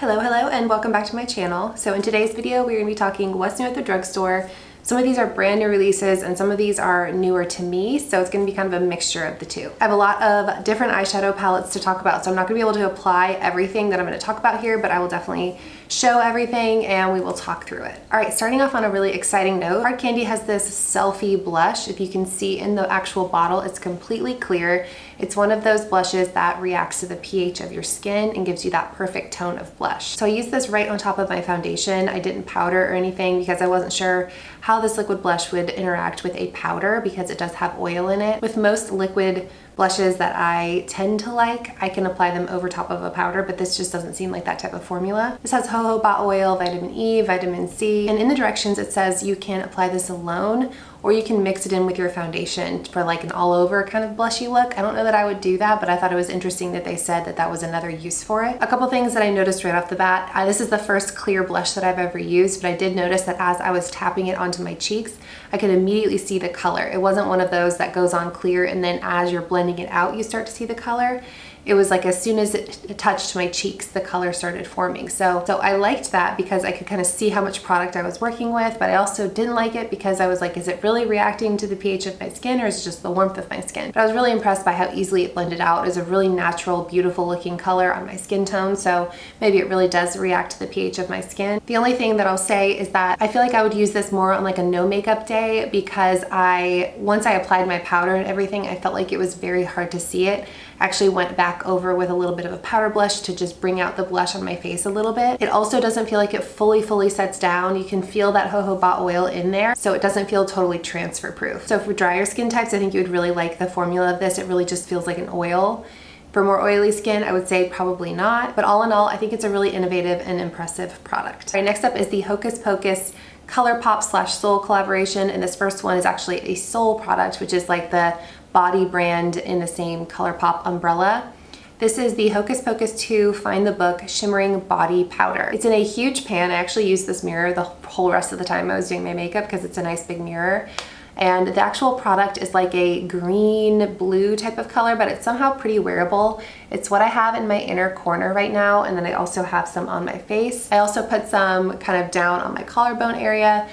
Hello, and welcome back to my channel. So in today's video, we're going to be talking what's new at the drugstore. Some of these are brand new releases and some of these are newer to me, so it's going to be kind of a mixture of the two. I have a lot of different eyeshadow palettes to talk about, so I'm not going to be able to apply everything that I'm going to talk about here, but I will definitely show everything and we will talk through it. All right, starting off on a really exciting note, Hard Candy has this Selfie blush. If you can see in the actual bottle, it's completely clear. It's one of those blushes that reacts to the pH of your skin and gives you that perfect tone of blush. So I used this right on top of my foundation. I didn't powder or anything because I wasn't sure how this liquid blush would interact with a powder because it does have oil in it. With most liquid blushes that I tend to like, I can apply them over top of a powder, but this just doesn't seem like that type of formula. This has jojoba oil, vitamin E, vitamin C, and in the directions it says you can apply this alone or you can mix it in with your foundation for like an all over kind of blushy look. I don't know that I would do that, but I thought it was interesting that they said that that was another use for it. A couple things that I noticed right off the bat. This is the first clear blush that I've ever used, but I did notice that as I was tapping it onto my cheeks, I could immediately see the color. It wasn't one of those that goes on clear and then as you're blending it out, you start to see the color. It was like as soon as it touched my cheeks, the color started forming. So I liked that because I could kind of see how much product I was working with, but I also didn't like it because I was like, is it really reacting to the pH of my skin or is it just the warmth of my skin? But I was really impressed by how easily it blended out. It's a really natural, beautiful looking color on my skin tone, so maybe it really does react to the pH of my skin. The only thing that I'll say is that I feel like I would use this more on like a no makeup day because once I applied my powder and everything, I felt like it was very hard to see it. I actually went back over with a little bit of a powder blush to just bring out the blush on my face a little bit. It also doesn't feel like it fully sets down. You can feel that jojoba oil in there, so it doesn't feel totally transfer proof. So for drier skin types, I think you would really like the formula of this. It really just feels like an oil. For more oily skin, I would say probably not, but all in all, I think it's a really innovative and impressive product. All right, next up is the Hocus Pocus ColourPop / Soul collaboration, and this first one is actually a Soul product, which is like the body brand in the same ColourPop umbrella. This is the Hocus Pocus 2 Find the Book Shimmering Body Powder. It's in a huge pan. I actually used this mirror the whole rest of the time I was doing my makeup because it's a nice big mirror. And the actual product is like a green blue type of color, but it's somehow pretty wearable. It's what I have in my inner corner right now, and then I also have some on my face. I also put some kind of down on my collarbone area.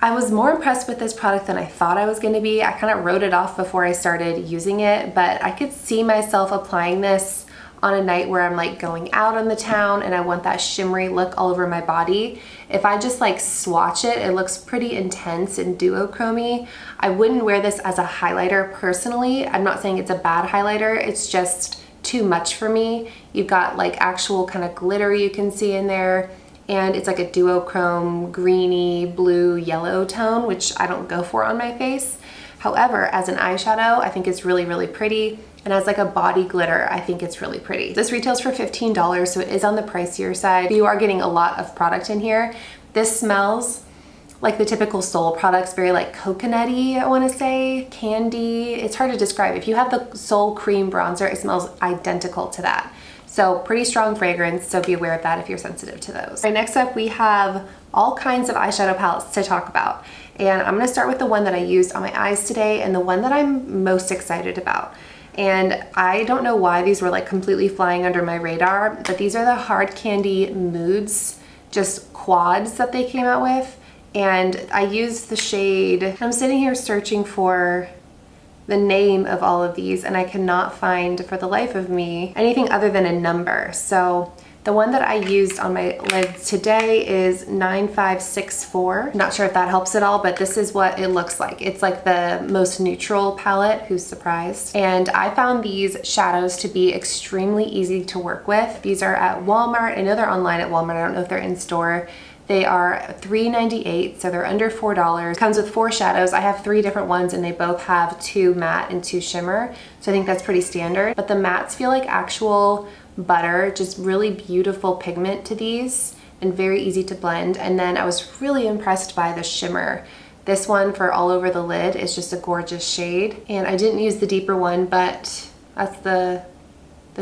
I was more impressed with this product than I thought I was going to be. I kind of wrote it off before I started using it, but I could see myself applying this on a night where I'm like going out on the town and I want that shimmery look all over my body. If I just like swatch it, it looks pretty intense and duochromy. I wouldn't wear this as a highlighter personally. I'm not saying it's a bad highlighter, it's just too much for me. You've got like actual kind of glitter you can see in there, and it's like a duochrome greeny blue yellow tone, which I don't go for on my face. However, as an eyeshadow, I think it's really pretty, and as like a body glitter, I think it's really pretty. This retails for $15, so it is on the pricier side. You are getting a lot of product in here. This smells like the typical Soul products, very like coconutty, I want to say, candy. It's hard to describe. If you have the Soul Cream bronzer, it smells identical to that. So pretty strong fragrance, so be aware of that if you're sensitive to those. All right, next up we have all kinds of eyeshadow palettes to talk about. And I'm gonna start with the one that I used on my eyes today and the one that I'm most excited about. And I don't know why these were like completely flying under my radar, but these are the Hard Candy Moods, just quads that they came out with. And I used the shade, I'm sitting here searching for the name of all of these and I cannot find for the life of me anything other than a number. So the one that I used on my lids today is 9564. Not sure if that helps at all, but this is what it looks like. It's like the most neutral palette, who's surprised? And I found these shadows to be extremely easy to work with. These are at Walmart. I know they're online at Walmart. I don't know if they're in store. They are $3.98, so they're under $4. Comes with 4 shadows. I have 3 different ones and they both have 2 matte and 2 shimmer. So I think that's pretty standard. But the mattes feel like actual butter, just really beautiful pigment to these and very easy to blend. And then I was really impressed by the shimmer. This one for all over the lid is just a gorgeous shade. And I didn't use the deeper one, but that's the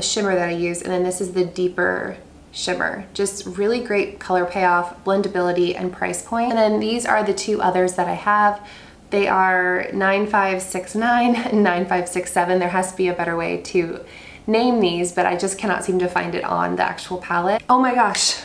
shimmer that I used. And then this is the deeper shimmer. Just really great color payoff, blendability, and price point. And then these are the 2 others that I have. They are 9569 and 9567. There has to be a better way to name these, but I just cannot seem to find it on the actual palette. Oh my gosh,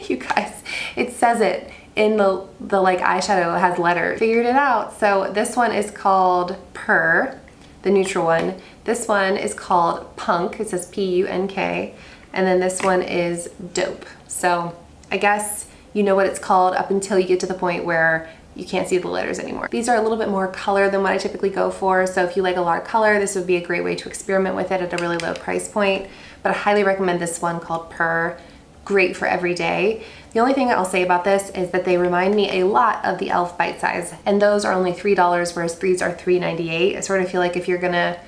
you guys, it says it in the like eyeshadow, it has letters. Figured it out. So this one is called Purr, the neutral one. This one is called Punk, it says P-U-N-K, and then this one is Dope. So I guess you know what it's called up until you get to the point where you can't see the letters anymore. These are a little bit more color than what I typically go for, so if you like a lot of color, this would be a great way to experiment with it at a really low price point. But I highly recommend this one called Purr. Great for every day. The only thing I'll say about this is that they remind me a lot of the e.l.f. Bite Size, and those are only $3, whereas these are $3.98. I sort of feel like if you're gonna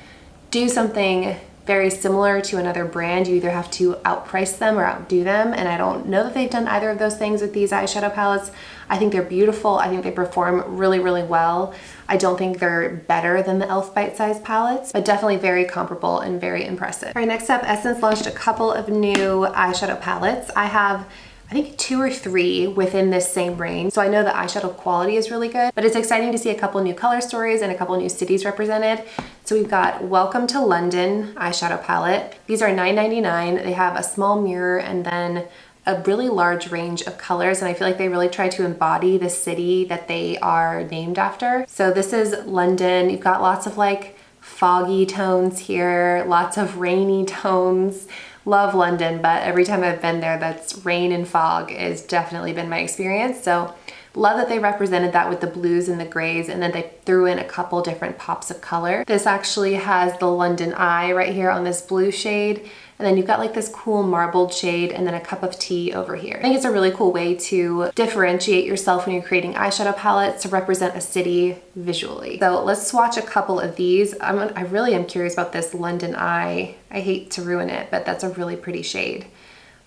do something very similar to another brand, you either have to outprice them or outdo them, and I don't know that they've done either of those things with these eyeshadow palettes. I think they're beautiful. I think they perform really, really well. I don't think they're better than the e.l.f. Bite Size palettes, but definitely very comparable and very impressive. All right, next up, Essence launched a couple of new eyeshadow palettes. I have I think 2 or 3 within this same range. So I know the eyeshadow quality is really good, but it's exciting to see a couple new color stories and a couple new cities represented. So we've got Welcome to London eyeshadow palette. These are $9.99. They have a small mirror and then a really large range of colors, and I feel like they really try to embody the city that they are named after. So this is London. You've got lots of like foggy tones here, lots of rainy tones. Love London, but every time I've been there, that's rain and fog has definitely been my experience. So love that they represented that with the blues and the grays, and then they threw in a couple different pops of color. This actually has the London Eye right here on this blue shade, and then you've got like this cool marbled shade and then a cup of tea over here. I think it's a really cool way to differentiate yourself when you're creating eyeshadow palettes to represent a city visually. So let's swatch a couple of these. I really am curious about this London Eye. I hate to ruin it, but that's a really pretty shade.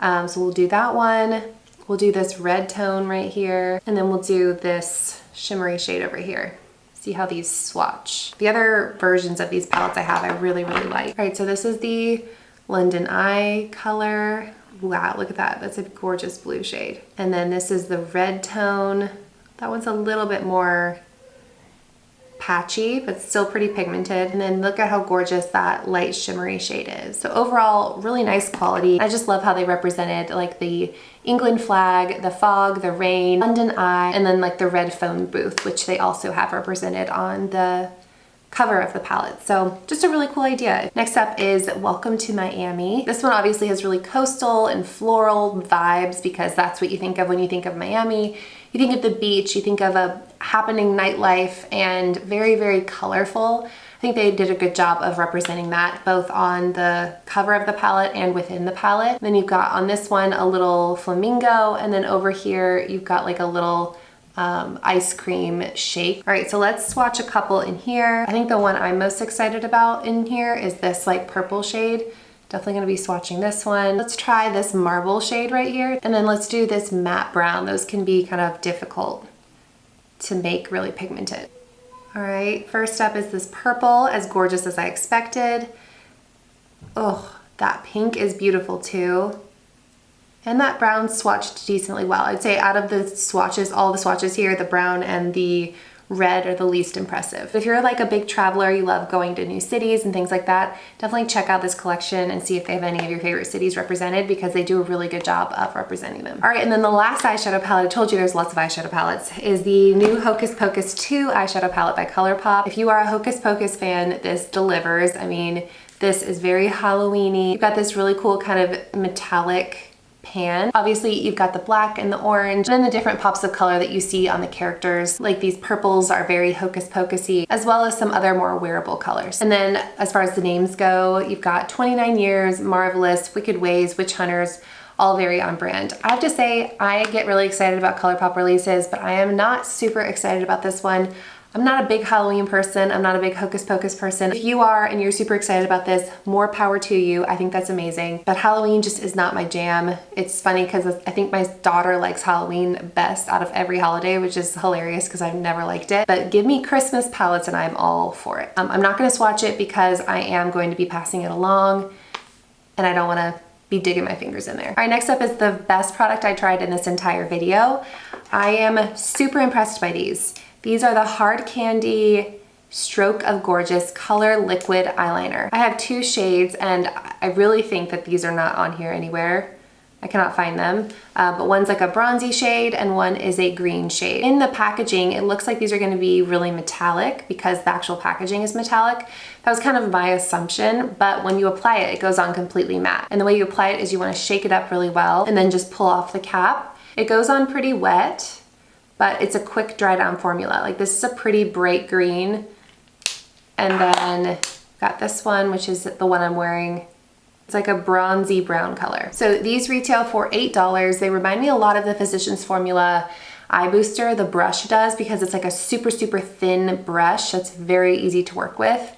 So we'll do that one. We'll do this red tone right here, and then we'll do this shimmery shade over here. See how these swatch. The other versions of these palettes I have, I really, really like. All right, so this is the London Eye color. Wow, look at that. That's a gorgeous blue shade. And then this is the red tone. That one's a little bit more patchy, but still pretty pigmented. And then look at how gorgeous that light shimmery shade is. So overall, really nice quality. I just love how they represented like the England flag, the fog, the rain, London Eye, and then like the red phone booth, which they also have represented on the cover of the palette. So just a really cool idea. Next up is Welcome to Miami. This one obviously has really coastal and floral vibes because that's what you think of when you think of Miami. You think of the beach, you think of a happening nightlife, and very, very colorful. I think they did a good job of representing that both on the cover of the palette and within the palette. Then you've got on this one a little flamingo, and then over here you've got like a little ice cream shake. All right, so let's swatch a couple in here. I think the one I'm most excited about in here is this like purple shade. Definitely gonna be swatching this one. Let's try this marble shade right here, and then let's do this matte brown. Those can be kind of difficult to make really pigmented. All right, first up is this purple, as gorgeous as I expected. Oh, that pink is beautiful too. And that brown swatched decently well. I'd say out of the swatches, all the swatches here, the brown and the red are the least impressive. If you're like a big traveler, you love going to new cities and things like that, definitely check out this collection and see if they have any of your favorite cities represented, because they do a really good job of representing them. All right, and then the last eyeshadow palette, I told you there's lots of eyeshadow palettes, is the new Hocus Pocus 2 eyeshadow palette by ColourPop. If you are a Hocus Pocus fan, this delivers. I mean, this is very Halloween-y. You've got this really cool kind of metallic pan. Obviously you've got the black and the orange and then the different pops of color that you see on the characters. Like these purples are very Hocus Pocus-y, as well as some other more wearable colors. And then as far as the names go, you've got 29 Years, Marvelous, Wicked Ways, Witch Hunters, all very on brand. I have to say, I get really excited about ColourPop releases, but I am not super excited about this one. I'm not a big Halloween person. I'm not a big Hocus Pocus person. If you are and you're super excited about this, more power to you. I think that's amazing. But Halloween just is not my jam. It's funny because I think my daughter likes Halloween best out of every holiday, which is hilarious because I've never liked it. But give me Christmas palettes and I'm all for it. I'm not going to swatch it because I am going to be passing it along and I don't want to be digging my fingers in there. All right, next up is the best product I tried in this entire video. I am super impressed by these. These are the Hard Candy Stroke of Gorgeous Color Liquid Eyeliner. I have 2 shades and I really think that these are not on here anywhere. I cannot find them, but one's like a bronzy shade and one is a green shade. In the packaging, it looks like these are gonna be really metallic because the actual packaging is metallic. That was kind of my assumption, but when you apply it, it goes on completely matte. And the way you apply it is you wanna shake it up really well and then just pull off the cap. It goes on pretty wet, but it's a quick dry down formula. Like this is a pretty bright green. And then got this one, which is the one I'm wearing. It's like a bronzy brown color. So these retail for $8. They remind me a lot of the Physicians Formula Eye Booster, the brush does, because it's like a super, super thin brush that's very easy to work with.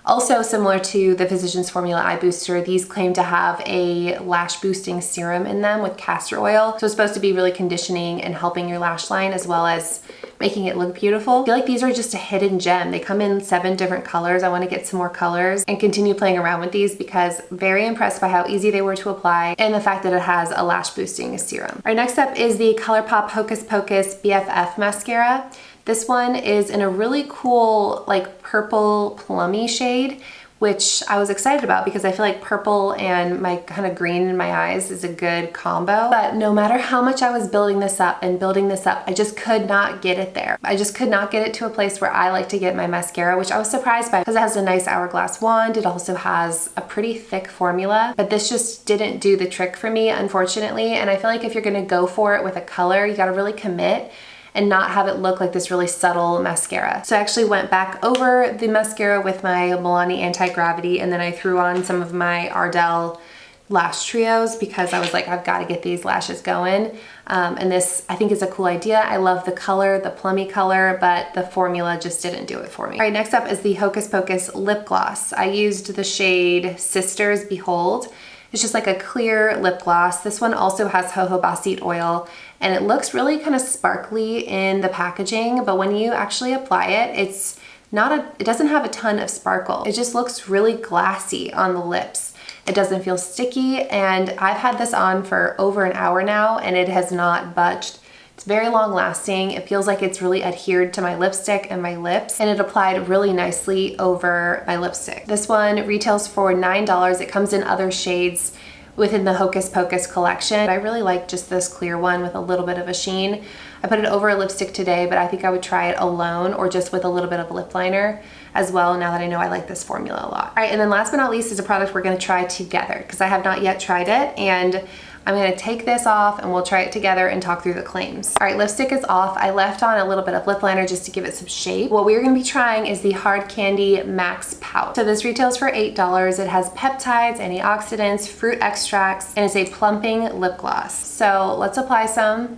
Also similar to the Physicians Formula Eye Booster, these claim to have a lash boosting serum in them with castor oil. So it's supposed to be really conditioning and helping your lash line as well as making it look beautiful. I feel like these are just a hidden gem. They come in 7 different colors. I want to get some more colors and continue playing around with these because very impressed by how easy they were to apply and the fact that it has a lash boosting serum. All right, next up is the ColourPop Hocus Pocus BFF mascara. This one is in a really cool like purple plummy shade, which I was excited about because I feel like purple and my kind of green in my eyes is a good combo. But no matter how much I was building this up, I just could not get it there. I just could not get it to a place where I like to get my mascara, which I was surprised by because it has a nice hourglass wand. It also has a pretty thick formula, but this just didn't do the trick for me, unfortunately. And I feel like if you're gonna go for it with a color, you gotta really commit and not have it look like this really subtle mascara. So I actually went back over the mascara with my Milani Anti-Gravity and then I threw on some of my Ardell lash trios because I was like, I've got to get these lashes going. And this I think is a cool idea. I love the color, the plummy color, but the formula just didn't do it for me. All right, next up is the Hocus Pocus lip gloss. I used the shade Sisters Behold. It's just like a clear lip gloss. This one also has jojoba seed oil and it looks really kind of sparkly in the packaging, but when you actually apply it, it doesn't have a ton of sparkle. It just looks really glassy on the lips. It doesn't feel sticky, and I've had this on for over an hour now and it has not budged. It's very long lasting. It feels like it's really adhered to my lipstick and my lips, and it applied really nicely over my lipstick. This one retails for $9. It comes in other shades within the Hocus Pocus collection. I really like just this clear one with a little bit of a sheen. I put it over a lipstick today, but I think I would try it alone or just with a little bit of lip liner as well, now that I know I like this formula a lot. All right, and then last but not least is a product we're gonna try together because I have not yet tried it, and I'm gonna take this off and we'll try it together and talk through the claims. All right, lipstick is off. I left on a little bit of lip liner just to give it some shape. What we're gonna be trying is the Hard Candy Maxx Pout. So this retails for $8. It has peptides, antioxidants, fruit extracts, and it's a plumping lip gloss. So let's apply some,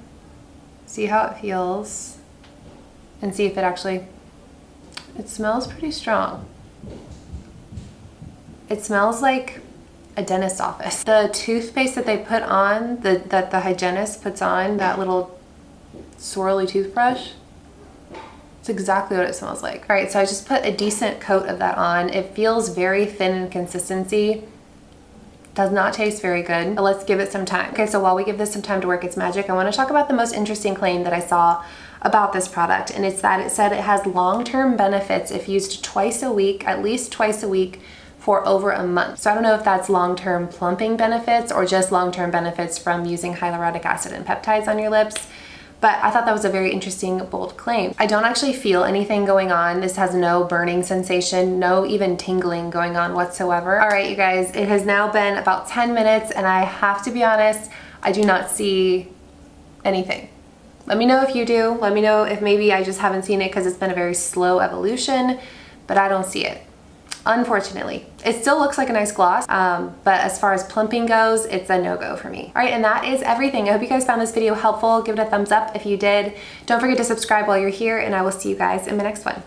see how it feels, and see if it actually, it smells pretty strong. It smells like a dentist's office. The toothpaste that they put on, that the hygienist puts on, that little swirly toothbrush, it's exactly what it smells like. All right, so I just put a decent coat of that on. It feels very thin in consistency. Does not taste very good, but let's give it some time. Okay, so while we give this some time to work its magic, I wanna talk about the most interesting claim that I saw about this product, and it's that it said it has long-term benefits if used twice a week, at least twice a week, for over a month. So I don't know if that's long-term plumping benefits or just long-term benefits from using hyaluronic acid and peptides on your lips, but I thought that was a very interesting, bold claim. I don't actually feel anything going on. This has no burning sensation, no even tingling going on whatsoever. All right, you guys, it has now been about 10 minutes and I have to be honest, I do not see anything. Let me know if you do. Let me know if maybe I just haven't seen it because it's been a very slow evolution, but I don't see it. Unfortunately. It still looks like a nice gloss, but as far as plumping goes, it's a no-go for me. All right, and that is everything. I hope you guys found this video helpful. Give it a thumbs up if you did. Don't forget to subscribe while you're here, and I will see you guys in my next one.